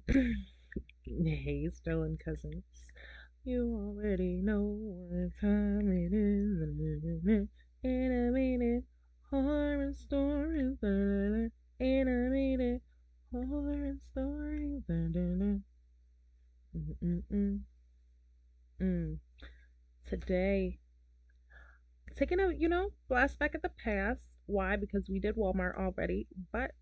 Hey, Sterling Cousins. You already know what time it is. Animated horror stories. Animated horror stories. Mm-mm-mm. Today, taking a, blast back at the past. Why? Because we did Walmart already, but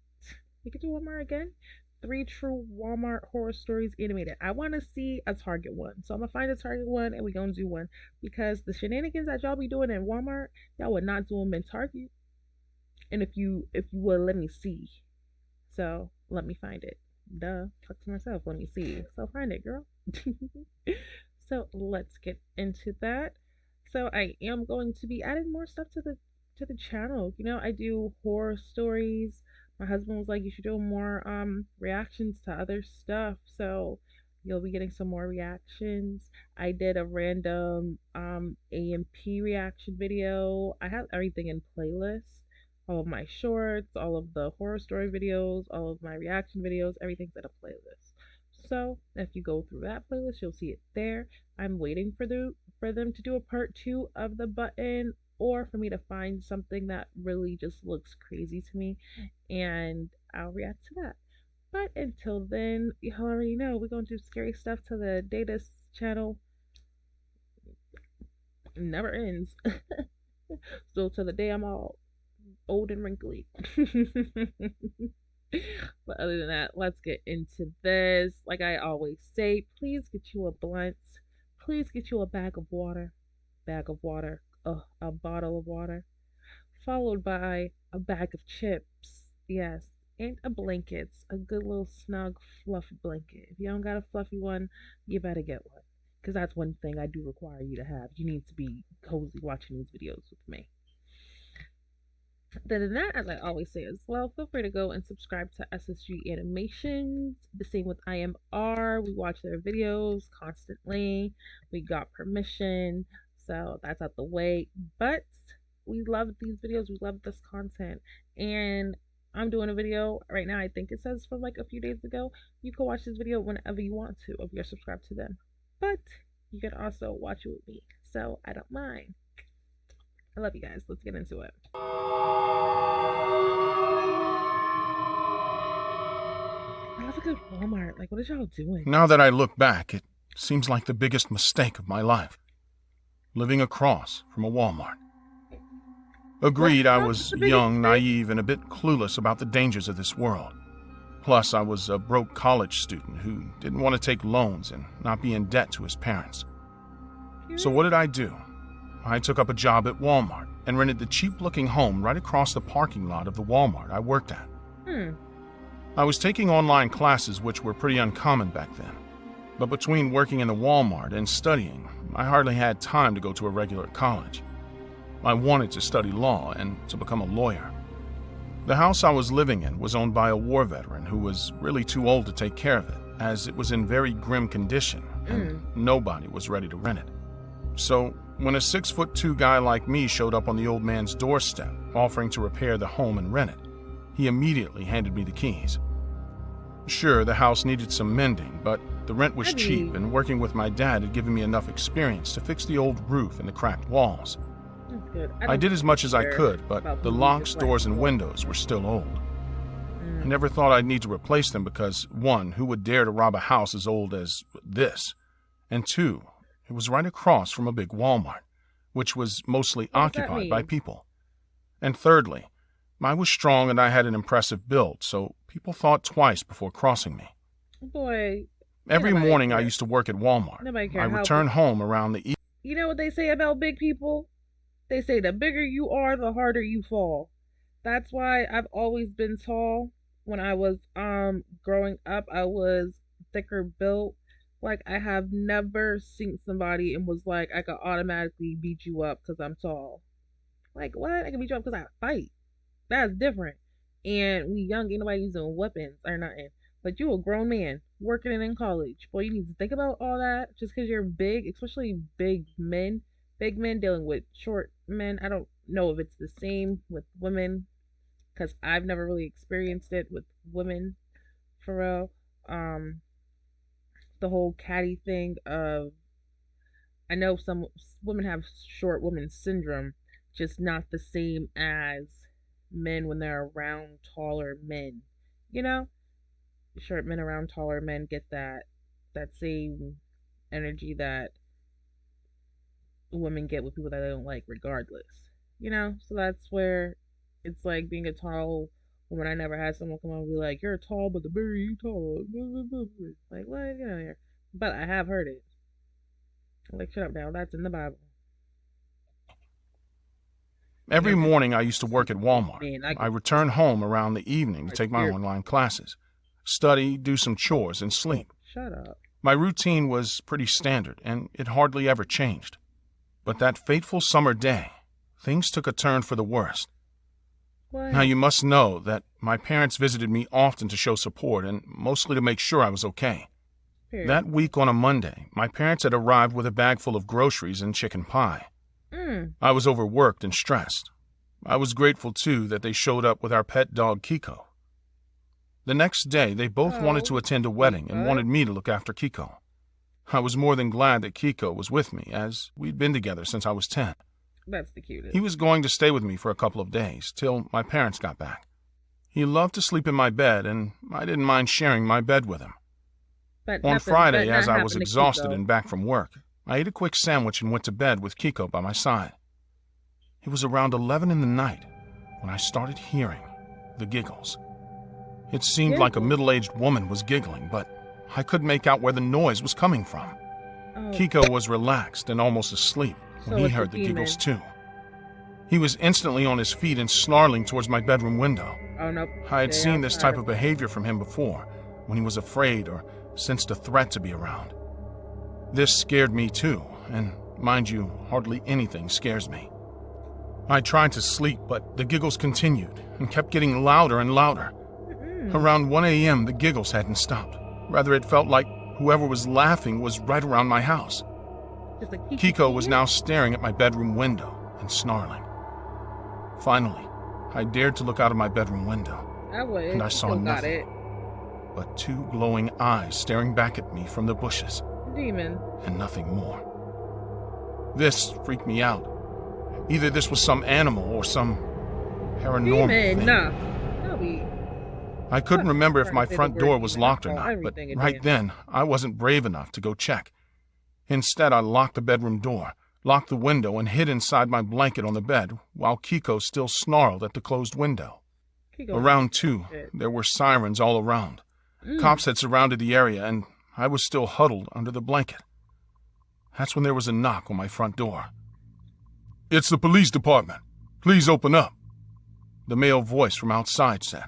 we could do Walmart again. Three true Walmart horror stories animated. I want to see a Target one. So I'm going to find a Target one and we're going to do one. Because the shenanigans that y'all be doing in Walmart, y'all would not do them in Target. And if you would let me see. So let me find it. Duh. Talk to myself. Let me see. So find it, girl. So let's get into that. So I am going to be adding more stuff to the channel. I do horror stories. My husband was like, you should do more reactions to other stuff. So you'll be getting some more reactions. I did a random AMP reaction video. I have everything in playlists. All of my shorts, all of the horror story videos, all of my reaction videos, everything's in a playlist. So if you go through that playlist, you'll see it there. I'm waiting for them to do a part two of the button, or for me to find something that really just looks crazy to me, and I'll react to that. But until then, you already know we're gonna do scary stuff to the data channel. Never ends. So till the day I'm all old and wrinkly. But other than that, let's get into this. Like I always say, please get you a blunt. Please get you a bag of water, a bottle of water, followed by a bag of chips. Yes, and a blanket, a good little snug, fluffy blanket. If you don't got a fluffy one, you better get one. Because that's one thing I do require you to have. You need to be cozy watching these videos with me. Other than that, as I always say as well, feel free to go and subscribe to SSG Animations. The same with IMR. We watch their videos constantly. We got permission, so that's out the way. But we love these videos. We love this content. And I'm doing a video right now. I think it says from like a few days ago. You can watch this video whenever you want to if you're subscribed to them. But you can also watch it with me. So I don't mind. I love you guys. Let's get into it. I love a good Walmart. Like, what is y'all doing? Now that I look back, it seems like the biggest mistake of my life. Living across from a Walmart. What? Agreed, I How's was the biggest young, mistake? naive, and a bit clueless about the dangers of this world. Plus, I was a broke college student who didn't want to take loans and not be in debt to his parents. So what did I do? I took up a job at Walmart and rented the cheap-looking home right across the parking lot of the Walmart I worked at. I was taking online classes, which were pretty uncommon back then. But between working in the Walmart and studying, I hardly had time to go to a regular college. I wanted to study law and to become a lawyer. The house I was living in was owned by a war veteran who was really too old to take care of it, as it was in very grim condition and nobody was ready to rent it. So, when a 6'2" guy like me showed up on the old man's doorstep, offering to repair the home and rent it, he immediately handed me the keys. Sure, the house needed some mending, but the rent was cheap, and working with my dad had given me enough experience to fix the old roof and the cracked walls. That's good. I did as much as I could, but the locks, doors, and windows were still old. I never thought I'd need to replace them because, one, who would dare to rob a house as old as this? And two, it was right across from a big Walmart, which was mostly occupied by people. And thirdly, I was strong and I had an impressive build, so people thought twice before crossing me. Boy. Every morning I used to work at Walmart. I returned home around the evening. You know what they say about big people? They say the bigger you are, the harder you fall. That's why I've always been tall. When I was growing up, I was thicker built. Like I have never seen somebody and was like I could automatically beat you up because I'm tall. Like what? I can beat you up because I fight. That's different. And we young, ain't nobody using weapons or nothing. But you a grown man working in college. Boy, you need to think about all that just because you're big, especially big men. Big men dealing with short men. I don't know if it's the same with women because I've never really experienced it with women for real. the whole catty thing of, I know some women have short woman syndrome, just not the same as men when they're around taller men. You know, short men around taller men get that same energy that women get with people that they don't like, regardless. So that's where it's like being a tall woman. I never had someone come on and be like, "You're tall, but the berry you tall." Like, what? Get out of here. But I have heard it. Like, shut up now. That's in the Bible. Every morning I used to work at Walmart. Man, I returned home around the evening to take my online classes, study, do some chores, and sleep. Shut up. My routine was pretty standard, and it hardly ever changed. But that fateful summer day, things took a turn for the worst. What? Now, you must know that my parents visited me often to show support and mostly to make sure I was okay. Period. That week on a Monday, my parents had arrived with a bag full of groceries and chicken pie. I was overworked and stressed. I was grateful, too, that they showed up with our pet dog, Kiko. The next day, they both wanted to attend a wedding and wanted me to look after Kiko. I was more than glad that Kiko was with me, as we'd been together since I was 10. That's the cutest. He was going to stay with me for a couple of days, till my parents got back. He loved to sleep in my bed, and I didn't mind sharing my bed with him. On Friday, as I was exhausted and back from work, I ate a quick sandwich and went to bed with Kiko by my side. It was around 11 in the night when I started hearing the giggles. It seemed like a middle-aged woman was giggling, but I couldn't make out where the noise was coming from. Kiko was relaxed and almost asleep when he heard the giggles too. He was instantly on his feet and snarling towards my bedroom window. Oh, nope. I had seen this type of behavior from him before, when he was afraid or sensed a threat to be around. This scared me too, and mind you, hardly anything scares me. I tried to sleep, but the giggles continued and kept getting louder and louder. Around 1 a.m., the giggles hadn't stopped. Rather, it felt like whoever was laughing was right around my house. Kiko was now staring at my bedroom window and snarling. Finally, I dared to look out of my bedroom window, and I saw nothing but two glowing eyes staring back at me from the bushes. Demon. And nothing more. This freaked me out. Either this was some animal or some paranormal thing. Nah. I couldn't remember if my front door was locked or not, but right then, I wasn't brave enough to go check. Instead, I locked the bedroom door, locked the window, and hid inside my blanket on the bed while Kiko still snarled at the closed window. Around 2, there were sirens all around. Cops had surrounded the area, and I was still huddled under the blanket. That's when there was a knock on my front door. "It's the police department. Please open up," the male voice from outside said.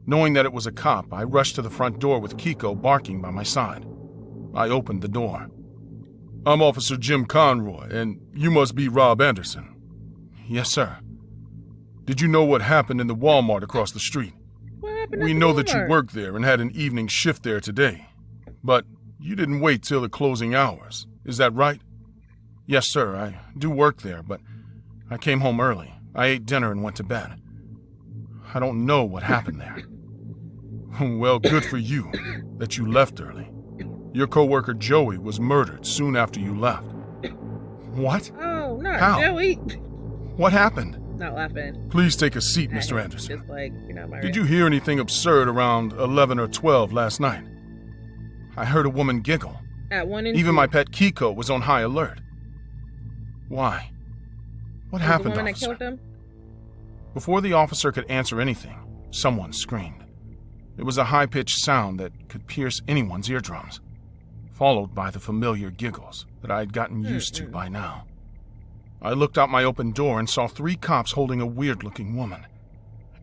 Knowing that it was a cop, I rushed to the front door with Kiko barking by my side. I opened the door. "I'm Officer Jim Conroy, and you must be Rob Anderson." "Yes, sir." "Did you know what happened in the Walmart across the street?" "We know that you work there and had an evening shift there today. But you didn't wait till the closing hours, is that right?" "Yes, sir, I do work there, but I came home early. I ate dinner and went to bed. I don't know what happened there." "Well, good for you that you left early. Your coworker Joey was murdered soon after you left." "What? Oh, not How? Joey." "What happened?" Not laughing. "Please take a seat, Mr. Anderson. Just like, my Did you hear anything absurd around 11 or 12 last night?" "I heard a woman giggle. At 1 and 2. Even my pet Kiko was on high alert." "Why? What happened, the woman officer?" that killed him? Before the officer could answer anything, someone screamed. It was a high-pitched sound that could pierce anyone's eardrums, followed by the familiar giggles that I had gotten used to by now. I looked out my open door and saw 3 cops holding a weird-looking woman.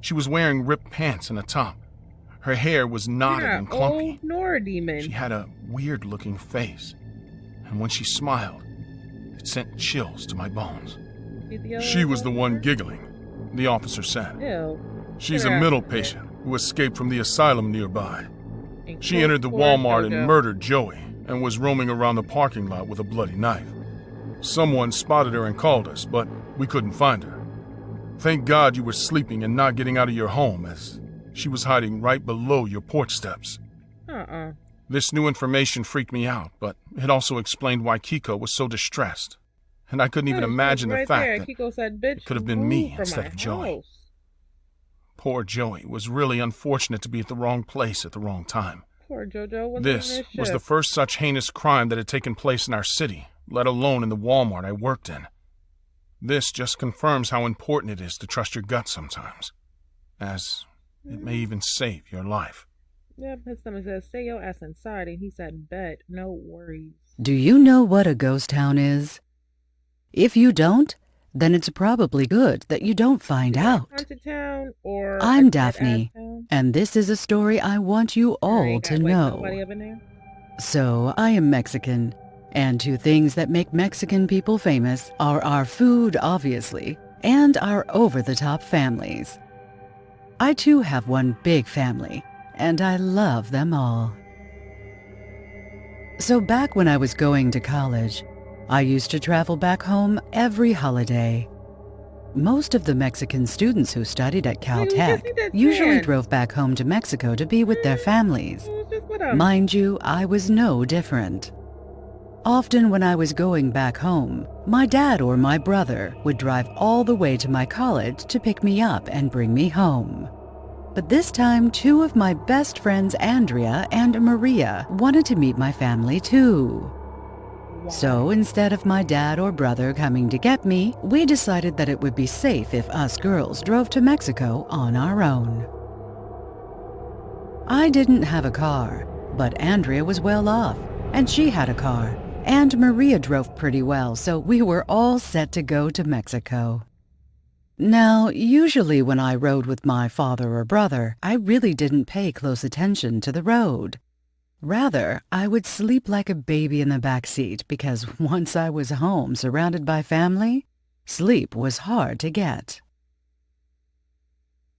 She was wearing ripped pants and a top. Her hair was knotted and clumpy. Old nor demon. She had a weird-looking face, and when she smiled, it sent chills to my bones. "She was the one giggling," the officer said. Ew. "She's a mental patient who escaped from the asylum nearby. She entered the Walmart and murdered Joey and was roaming around the parking lot with a bloody knife. Someone spotted her and called us, but we couldn't find her. Thank God you were sleeping and not getting out of your home, as she was hiding right below your porch steps." This new information freaked me out, but it also explained why Kiko was so distressed. And I couldn't even imagine the fact that Kiko said, "Bitch, it could have been me from instead my of Joey. house." Poor Joey was really unfortunate to be at the wrong place at the wrong time. Poor JoJo wasn't This in his was the shift. first such heinous crime that had taken place in our city, let alone in the Walmart I worked in. This just confirms how important it is to trust your gut sometimes, as it may even save your life. Yep, his stomach says, "Stay your ass inside," and he said, "Bet, no worries." Do you know what a ghost town is? If you don't, then it's probably good that you don't find out. Haunted town or I'm a dead-ass Daphne, town? and this is a story I want you all Ain't to got, like, know. somebody up in there? So, I am Mexican, and two things that make Mexican people famous are our food, obviously, and our over-the-top families. I too have one big family, and I love them all. So back when I was going to college, I used to travel back home every holiday. Most of the Mexican students who studied at Wait, we just Caltech need that usually sand. drove back home to Mexico to be with their families. Who was just with him? Mind you, I was no different. Often when I was going back home, my dad or my brother would drive all the way to my college to pick me up and bring me home. But this time, two of my best friends, Andrea and Maria, wanted to meet my family too. So instead of my dad or brother coming to get me, we decided that it would be safe if us girls drove to Mexico on our own. I didn't have a car, but Andrea was well off, and she had a car, and Maria drove pretty well, so we were all set to go to Mexico. Now, usually when I rode with my father or brother, I really didn't pay close attention to the road. Rather, I would sleep like a baby in the back seat because once I was home surrounded by family, sleep was hard to get.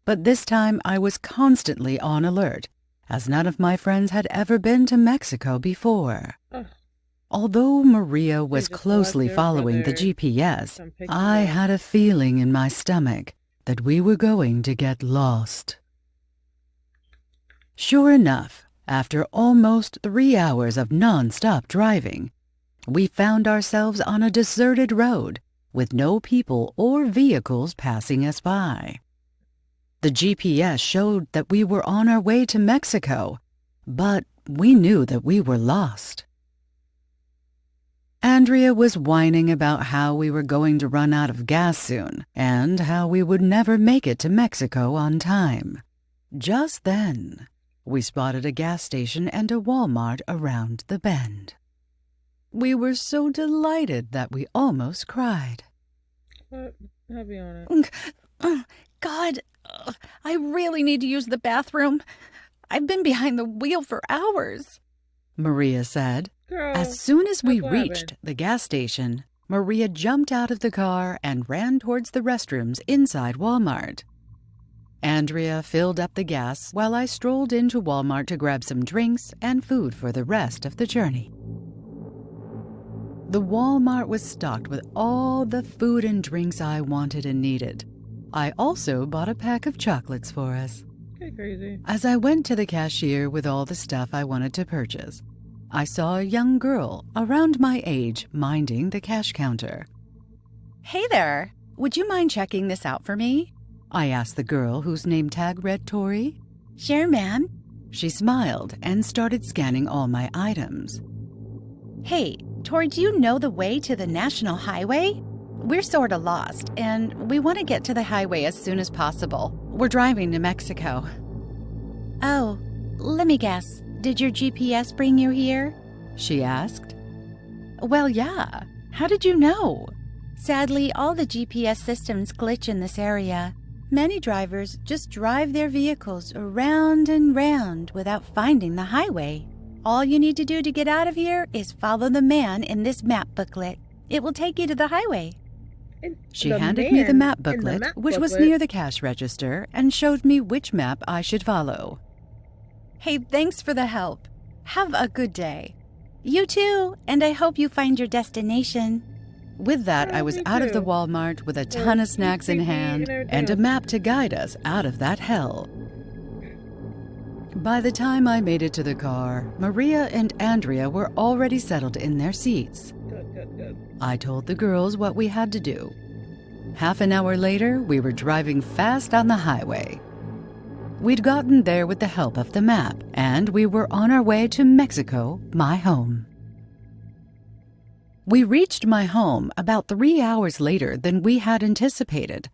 But this time I was constantly on alert, as none of my friends had ever been to Mexico before. Ugh. Although Maria was just closely watch their following the brother GPS, come pick you I up. had a feeling in my stomach that we were going to get lost. Sure enough, after almost 3 hours of non-stop driving, we found ourselves on a deserted road with no people or vehicles passing us by. The GPS showed that we were on our way to Mexico, but we knew that we were lost. Andrea was whining about how we were going to run out of gas soon and how we would never make it to Mexico on time. Just then, we spotted a gas station and a Walmart around the bend. We were so delighted that we almost cried. What? Heavy on it. God, I really need to use the bathroom. I've been behind the wheel for hours. Maria said. Girl, As soon as we what reached happened? the gas station, Maria jumped out of the car and ran towards the restrooms inside Walmart. Andrea filled up the gas while I strolled into Walmart to grab some drinks and food for the rest of the journey. The Walmart was stocked with all the food and drinks I wanted and needed. I also bought a pack of chocolates for us. Okay, crazy. As I went to the cashier with all the stuff I wanted to purchase, I saw a young girl around my age minding the cash counter. Hey there, would you mind checking this out for me? I asked the girl whose name tag read Tori. Sure, ma'am. She smiled and started scanning all my items. Hey, Tori, do you know the way to the National Highway? We're sorta lost, and we want to get to the highway as soon as possible. We're driving to Mexico. Oh, let me guess. Did your GPS bring you here? She asked. Well, yeah. How did you know? Sadly, all the GPS systems glitch in this area. Many drivers just drive their vehicles around and round without finding the highway. All you need to do to get out of here is follow the man in this map booklet. It will take you to the highway. And She the handed me the man map in the booklet, map which was booklet- near the cash register, and showed me which map I should follow. Hey, thanks for the help. Have a good day. You too, and I hope you find your destination. With that, I was me out of the too. Walmart with a ton of snacks in creepy hand and everything and a else. map to guide us out of that hell. By the time I made it to the car, Maria and Andrea were already settled in their seats. Good, good, good. I told the girls what we had to do. Half an hour later, we were driving fast on the highway. We'd gotten there with the help of the map, and we were on our way to Mexico, my home. We reached my home about 3 hours later than we had anticipated.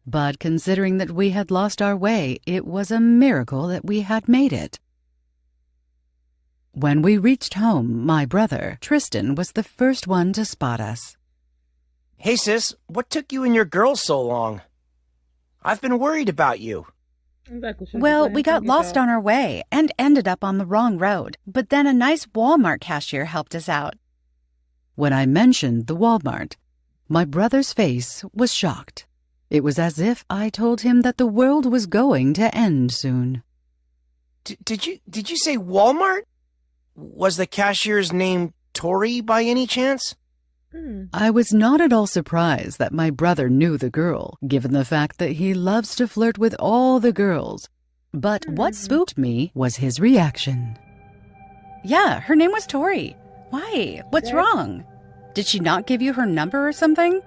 But considering that we had lost our way, it was a miracle that we had made it. When we reached home, my brother, Tristan, was the first one to spot us. Hey sis, what took you and your girls so long? I've been worried about you. Exactly. Well, we got lost on our way and ended up on the wrong road, but then a nice Walmart cashier helped us out. When I mentioned the Walmart, my brother's face was shocked. It was as if I told him that the world was going to end soon. Did you say Walmart? Was the cashier's name Tori by any chance? I was not at all surprised that my brother knew the girl, given the fact that he loves to flirt with all the girls. But what spooked me was his reaction. Yeah, her name was Tori. Why? What's wrong? Did she not give you her number or something?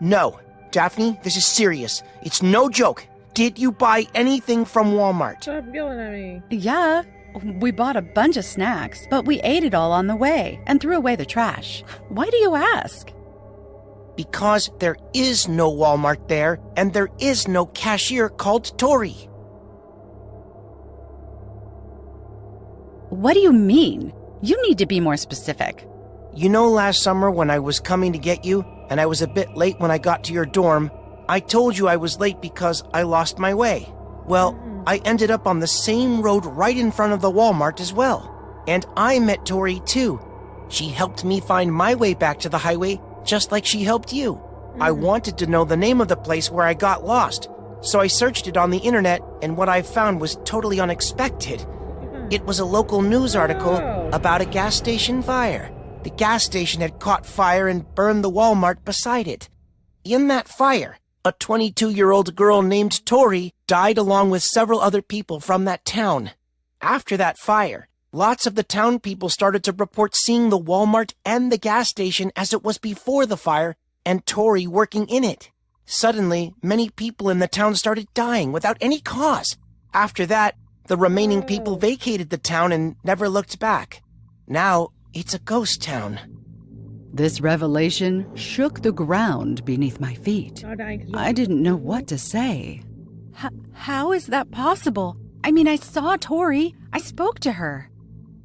No. Daphne, this is serious. It's no joke. Did you buy anything from Walmart? Stop yelling at me. Yeah, we bought a bunch of snacks, but we ate it all on the way and threw away the trash. Why do you ask? Because there is no Walmart there, and there is no cashier called Tori. What do you mean? You need to be more specific. You know last summer when I was coming to get you, and I was a bit late when I got to your dorm, I told you I was late because I lost my way. Well, I ended up on the same road right in front of the Walmart as well. And I met Tori too. She helped me find my way back to the highway just like she helped you. I wanted to know the name of the place where I got lost, so I searched it on the internet, and what I found was totally unexpected. It was a local news article about a gas station fire. The gas station had caught fire and burned the Walmart beside it. In that fire, a 22-year-old girl named Tori died along with several other people from that town. After that fire, lots of the town people started to report seeing the Walmart and the gas station as it was before the fire, and Tori working in it. Suddenly, many people in the town started dying without any cause. After that, the remaining people vacated the town and never looked back. Now, it's a ghost town. This revelation shook the ground beneath my feet. I didn't know what to say. How is that possible? I mean, I saw Tori. I spoke to her.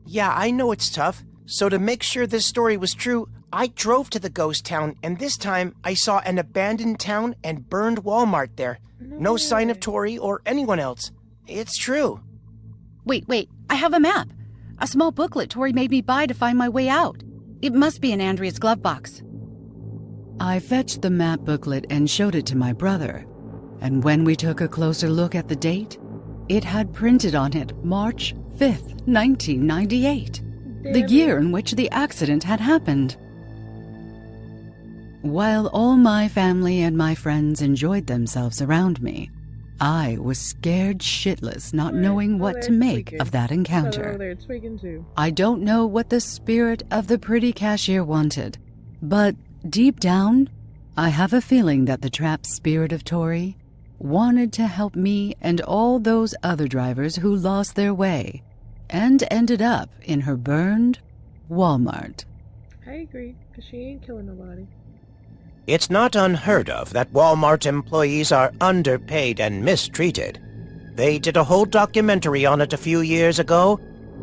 Yeah, I know it's tough. So to make sure this story was true, I drove to the ghost town, and this time I saw an abandoned town and burned Walmart there. No sign of Tori or anyone else. It's true. Wait. I have a map. A small booklet Tori made me buy to find my way out. It must be in Andrea's glove box. I fetched the map booklet and showed it to my brother. And when we took a closer look at the date, it had printed on it March 5th, 1998, the year in which the accident had happened. While all my family and my friends enjoyed themselves around me, I was scared shitless, not knowing what to make of that encounter. I don't know what the spirit of the pretty cashier wanted, but deep down, I have a feeling that the trapped spirit of Tori wanted to help me and all those other drivers who lost their way and ended up in her burned Walmart. I agree, because she ain't killing nobody. It's not unheard of that Walmart employees are underpaid and mistreated. They did a whole documentary on it a few years ago.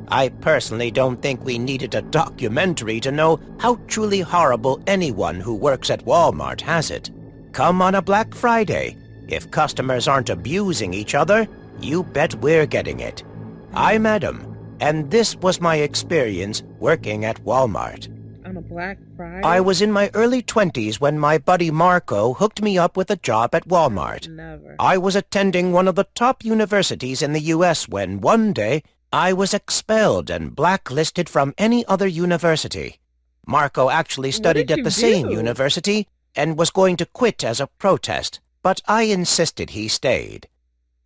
I personally don't think we needed a documentary to know how truly horrible anyone who works at Walmart has it. Come on a Black Friday. If customers aren't abusing each other, you bet we're getting it. I'm Adam, and this was my experience working at Walmart. On a Black Friday? I was in my early 20s when my buddy Marco hooked me up with a job at Walmart. Never. I was attending one of the top universities in the U.S. when one day I was expelled and blacklisted from any other university. Marco actually studied at the same university and was going to quit as a protest, but I insisted he stayed.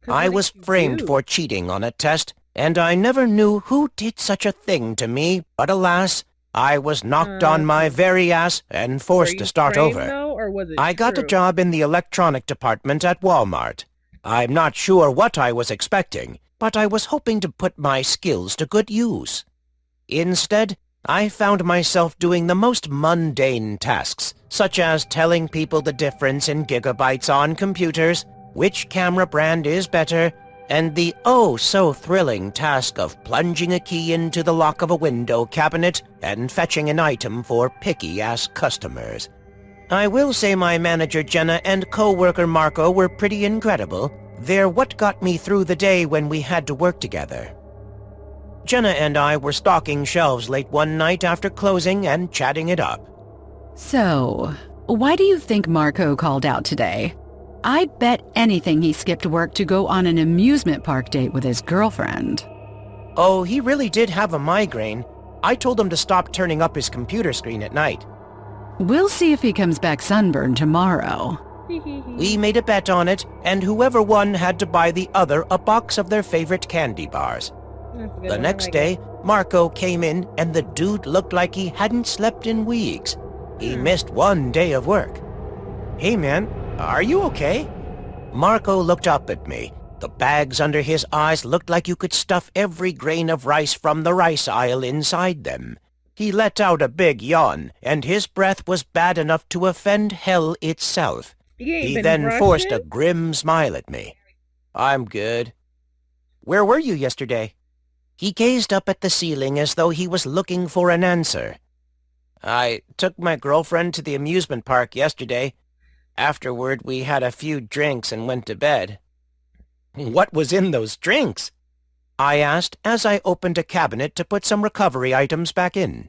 I was framed for cheating on a test and I never knew who did such a thing to me, but alas, I was knocked on my very ass and Were forced you to start framed, over. though, or was it I got a true? job in the electronic department at Walmart. I'm not sure what I was expecting, but I was hoping to put my skills to good use. Instead, I found myself doing the most mundane tasks, such as telling people the difference in gigabytes on computers, which camera brand is better, and the oh-so-thrilling task of plunging a key into the lock of a window cabinet and fetching an item for picky-ass customers. I will say my manager Jenna and co-worker Marco were pretty incredible. They're what got me through the day when we had to work together. Jenna and I were stocking shelves late one night after closing and chatting it up. So, why do you think Marco called out today? I'd bet anything he skipped work to go on an amusement park date with his girlfriend. Oh, he really did have a migraine. I told him to stop turning up his computer screen at night. We'll see if he comes back sunburned tomorrow. We made a bet on it, and whoever won had to buy the other a box of their favorite candy bars. That's a good The one, I next like day, it. Marco came in, and the dude looked like he hadn't slept in weeks. He missed one day of work. Hey man, are you okay? Marco looked up at me. The bags under his eyes looked like you could stuff every grain of rice from the rice aisle inside them. He let out a big yawn, and his breath was bad enough to offend hell itself. You ain't He been then forced a brushing? grim smile at me. I'm good. Where were you yesterday? He gazed up at the ceiling as though he was looking for an answer. I took my girlfriend to the amusement park yesterday. Afterward, we had a few drinks and went to bed. What was in those drinks? I asked as I opened a cabinet to put some recovery items back in.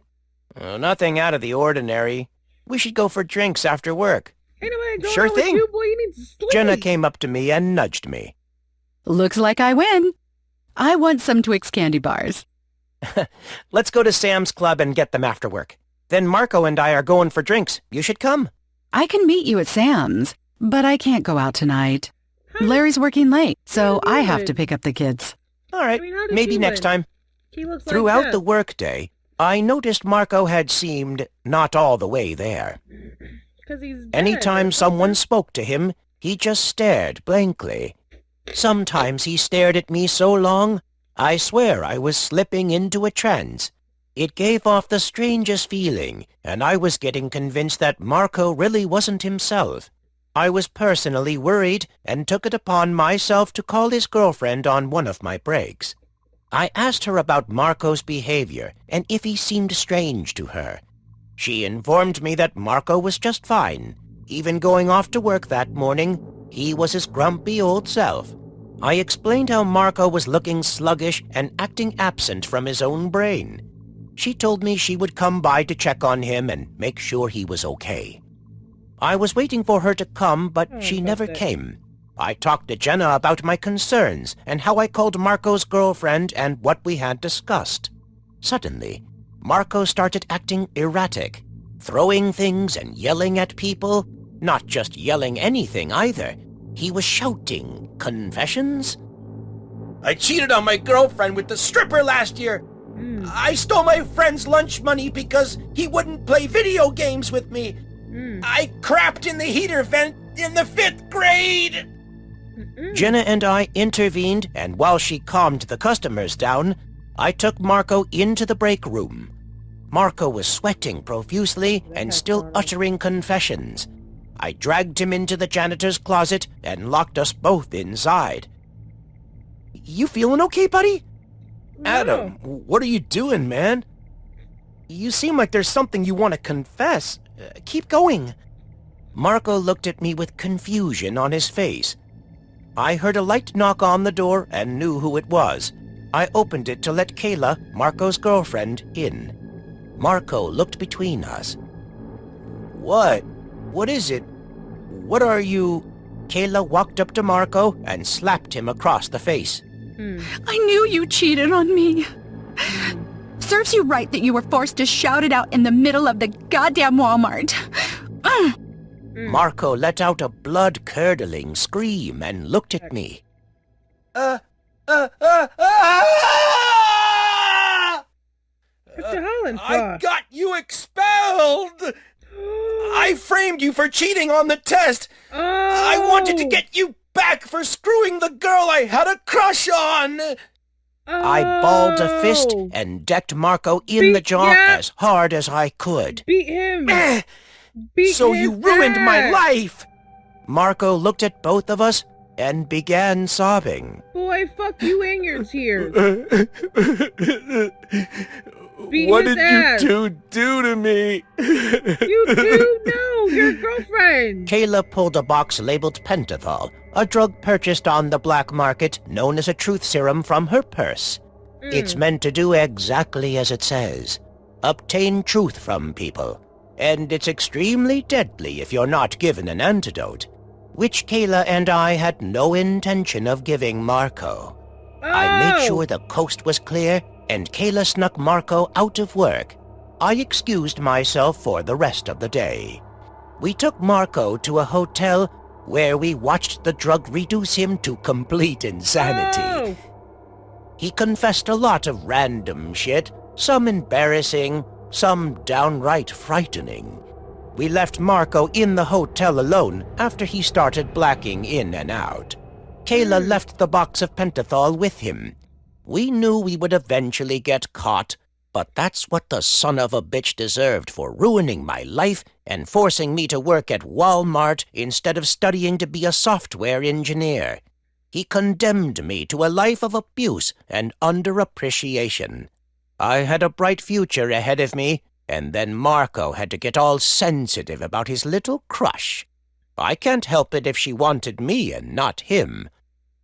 Nothing out of the ordinary. We should go for drinks after work. Ain't nobody going Sure out with thing. you, boy. You need to sleep. Jenna came up to me and nudged me. Looks like I win. I want some Twix candy bars. Let's go to Sam's Club and get them after work. Then Marco and I are going for drinks. You should come. I can meet you at Sam's, but I can't go out tonight. How- Larry's working late, so How I have good. to pick up the kids. All right, I mean, how did maybe he next win? time. He looks like Throughout that. the workday, I noticed Marco had seemed not all the way there. 'Cause he's dead Anytime or someone something. spoke to him, he just stared blankly. Sometimes he stared at me so long, I swear I was slipping into a trance. It gave off the strangest feeling, and I was getting convinced that Marco really wasn't himself. I was personally worried and took it upon myself to call his girlfriend on one of my breaks. I asked her about Marco's behavior and if he seemed strange to her. She informed me that Marco was just fine. Even going off to work that morning, he was his grumpy old self. I explained how Marco was looking sluggish and acting absent from his own brain. She told me she would come by to check on him and make sure he was okay. I was waiting for her to come, but Oh, she never that's it. came. I talked to Jenna about my concerns and how I called Marco's girlfriend and what we had discussed. Suddenly, Marco started acting erratic, throwing things and yelling at people. Not just yelling anything either. He was shouting confessions. I cheated on my girlfriend with the stripper last year. Mm, I stole my friend's lunch money because he wouldn't play video games with me. mm, I crapped in the heater vent in the 5th grade. mm-mm. Jenna and I intervened, and while she calmed the customers down, I took Marco into the break room. Marco was sweating profusely and still uttering confessions. I dragged him into the janitor's closet and locked us both inside. You feeling okay, buddy? Adam, what are you doing, man? You seem like there's something you want to confess. Keep going. Marco looked at me with confusion on his face. I heard a light knock on the door and knew who it was. I opened it to let Kayla, Marco's girlfriend, in. Marco looked between us. What? What is it? What are you... Kayla walked up to Marco and slapped him across the face. Mm, I knew you cheated on me. mm. Serves you right that you were forced to shout it out in the middle of the goddamn Walmart. Marco let out a blood-curdling scream and looked at me. What you hollering for? I got you expelled! I framed you for cheating on the test! I wanted to get you back for screwing the girl I had a crush on! I balled a fist and decked Marco in the jaw as hard as I could. Beat him! So you ruined my life! Marco looked at both of us and began sobbing. Boy, fuck you and your tears. What did you two do to me? You do know your girlfriend. Kayla pulled a box labeled Pentothal, a drug purchased on the black market known as a truth serum, from her purse. It's meant to do exactly as it says. Obtain truth from people. And it's extremely deadly if you're not given an antidote, which Kayla and I had no intention of giving Marco. I made sure the coast was clear, and Kayla snuck Marco out of work. I excused myself for the rest of the day. We took Marco to a hotel where we watched the drug reduce him to complete insanity. He confessed a lot of random shit, some embarrassing, some downright frightening. We left Marco in the hotel alone after he started blacking in and out. Kayla left the box of Pentothal with him. We knew we would eventually get caught, but that's what the son of a bitch deserved for ruining my life and forcing me to work at Walmart instead of studying to be a software engineer. He condemned me to a life of abuse and underappreciation. I had a bright future ahead of me, and then Marco had to get all sensitive about his little crush. I can't help it if she wanted me and not him.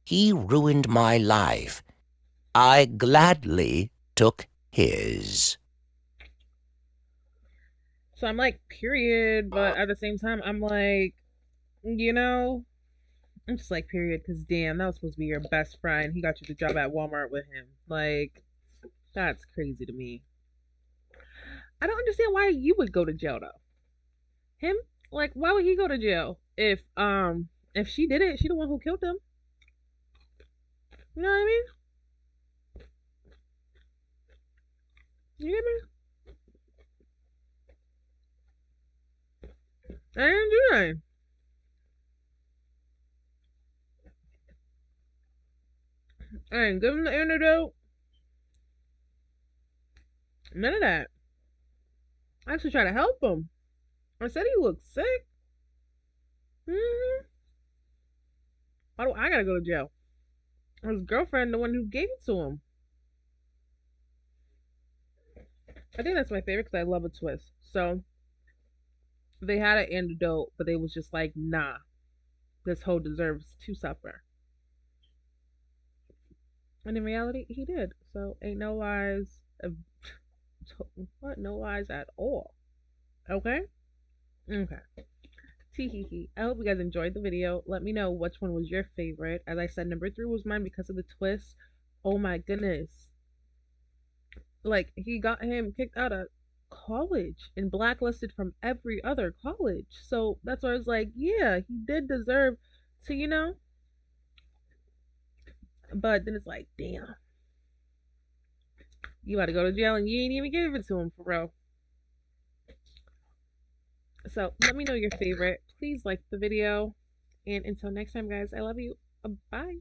He ruined my life. I gladly took his. So I'm like, period, but at the same time, I'm like, you know, I'm just like, period, because damn, that was supposed to be your best friend. He got you the job at Walmart with him. Like, that's crazy to me. I don't understand why you would go to jail though. Him? Like, why would he go to jail if she did it? She the one who killed him. You know what I mean? You get me? I didn't do nothing. I didn't give him the antidote. None of that. I actually tried to help him. I said he looked sick. Why do I gotta go to jail? His girlfriend, the one who gave it to him. I think that's my favorite because I love a twist. So they had an antidote, but they was just like, nah, this hoe deserves to suffer. And in reality, he did. So ain't no lies. What? No lies at all. Okay? Okay. Tee. I hope you guys enjoyed the video. Let me know which one was your favorite. As I said, number 3 was mine because of the twist. Oh my goodness. Like, he got him kicked out of college and blacklisted from every other college. So that's why I was like, yeah, he did deserve to, you know. But then it's like, damn. You about to go to jail and you ain't even give it to him for real. So let me know your favorite. Please like the video. And until next time, guys, I love you. Bye.